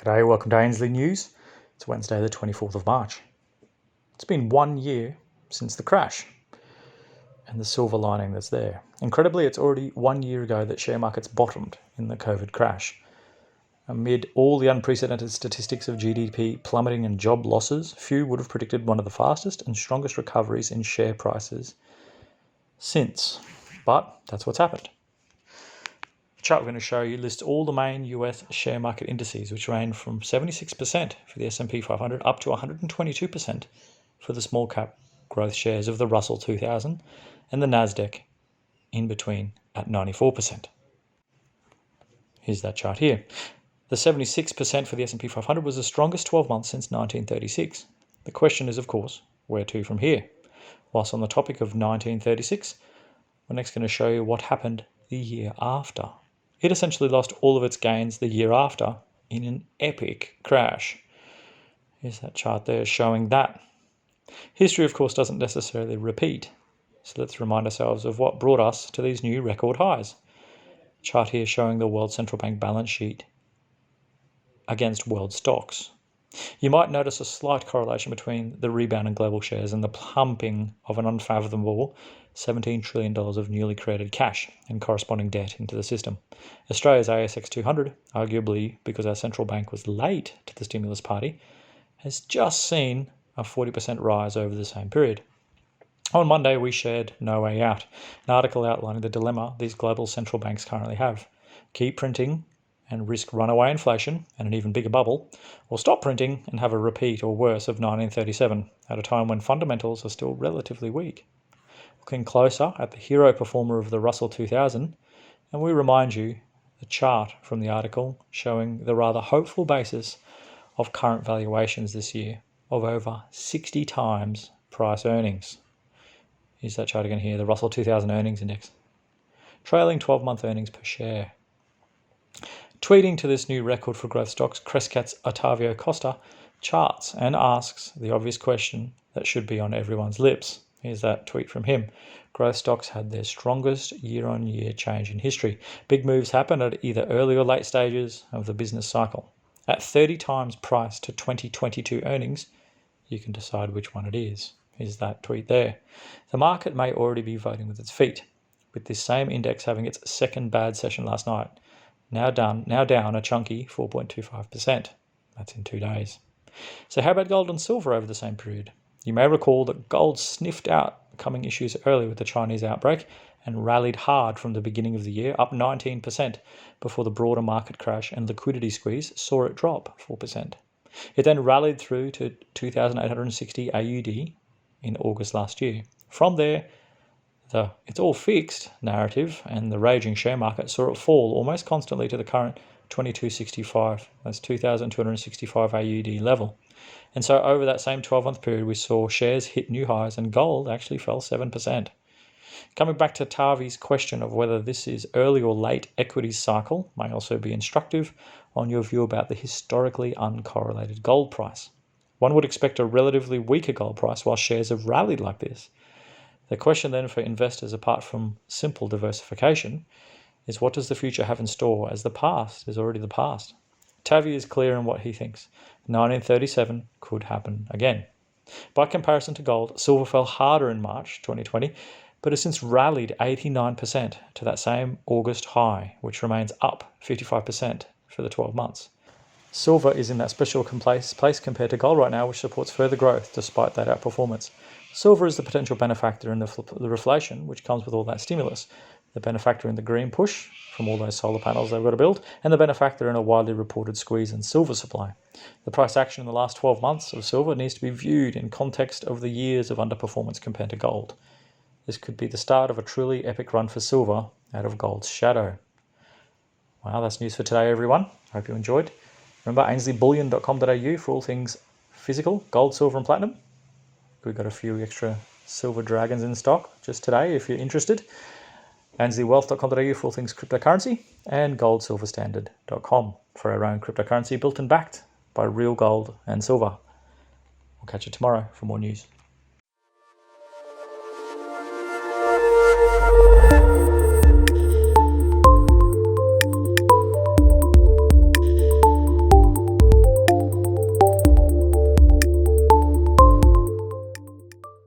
G'day, welcome to Ainsley News. It's Wednesday the 24th of March. It's been 1 year since the crash and the silver lining that's there. Incredibly, it's already 1 year ago that share markets bottomed in the COVID crash. Amid all the unprecedented statistics of GDP plummeting and job losses, few would have predicted one of the fastest and strongest recoveries in share prices since. But that's what's happened. The chart we're going to show you lists all the main US share market indices, which range from 76% for the S&P 500 up to 122% for the small cap growth shares of the Russell 2000 and the Nasdaq in between at 94%. Here's that chart here. The 76% for the S&P 500 was the strongest 12 months since 1936. The question is, of course, where to from here? Whilst on the topic of 1936, we're next going to show you what happened the year after. It essentially lost all of its gains the year after in an epic crash. Here's that chart there showing that. History, of course, doesn't necessarily repeat. So let's remind ourselves of what brought us to these new record highs. Chart here showing the World Central Bank balance sheet against world stocks. You might notice a slight correlation between the rebound in global shares and the pumping of an unfathomable $17 trillion of newly created cash and corresponding debt into the system. Australia's ASX 200, arguably because our central bank was late to the stimulus party, has just seen a 40% rise over the same period. On Monday, we shared No Way Out, an article outlining the dilemma these global central banks currently have. Keep printing and risk runaway inflation and an even bigger bubble, or stop printing and have a repeat or worse of 1937 at a time when fundamentals are still relatively weak. Looking closer at the hero performer of the Russell 2000, and we remind you the chart from the article showing the rather hopeful basis of current valuations this year of over 60 times price earnings. Here's that chart again here, the Russell 2000 earnings index. Trailing 12-month earnings per share. Tweeting to this new record for growth stocks, Crescat's Ottavio Costa charts and asks the obvious question that should be on everyone's lips. Here's that tweet from him. Growth stocks had their strongest year-on-year change in history. Big moves happen at either early or late stages of the business cycle. At 30 times price to 2022 earnings, you can decide which one it is. Here's that tweet there. The market may already be voting with its feet, with this same index having its second bad session last night. Now down a chunky 4.25%. That's in 2 days. So how about gold and silver over the same period? You may recall that gold sniffed out coming issues early with the Chinese outbreak and rallied hard from the beginning of the year, up 19%, before the broader market crash and liquidity squeeze saw it drop 4%. It then rallied through to 2,860 AUD in August last year. From there, the "it's all fixed" narrative and the raging share market saw it fall almost constantly to the current 2265, that's 2,265 AUD level. And so over that same 12-month period, we saw shares hit new highs and gold actually fell 7%. Coming back to Tavi's question of whether this is early or late equities cycle may also be instructive on your view about the historically uncorrelated gold price. One would expect a relatively weaker gold price while shares have rallied like this. The question then for investors, apart from simple diversification, is what does the future have in store as the past is already the past? Tavi is clear in what he thinks. 1937 could happen again. By comparison to gold, silver fell harder in March 2020, but has since rallied 89% to that same August high, which remains up 55% for the 12 months. Silver is in that special place compared to gold right now, which supports further growth despite that outperformance. Silver is the potential benefactor in the reflation, which comes with all that stimulus, the benefactor in the green push from all those solar panels they've got to build, and the benefactor in a widely reported squeeze in silver supply. The price action in the last 12 months of silver needs to be viewed in context of the years of underperformance compared to gold. This could be the start of a truly epic run for silver out of gold's shadow. Well, that's news for today, everyone. Hope you enjoyed. Remember, ainsleyBullion.com.au for all things physical, gold, silver and platinum. We've got a few extra silver dragons in stock just today if you're interested. AinsleyWealth.com.au for all things cryptocurrency, and goldsilverstandard.com for our own cryptocurrency built and backed by real gold and silver. We'll catch you tomorrow for more news.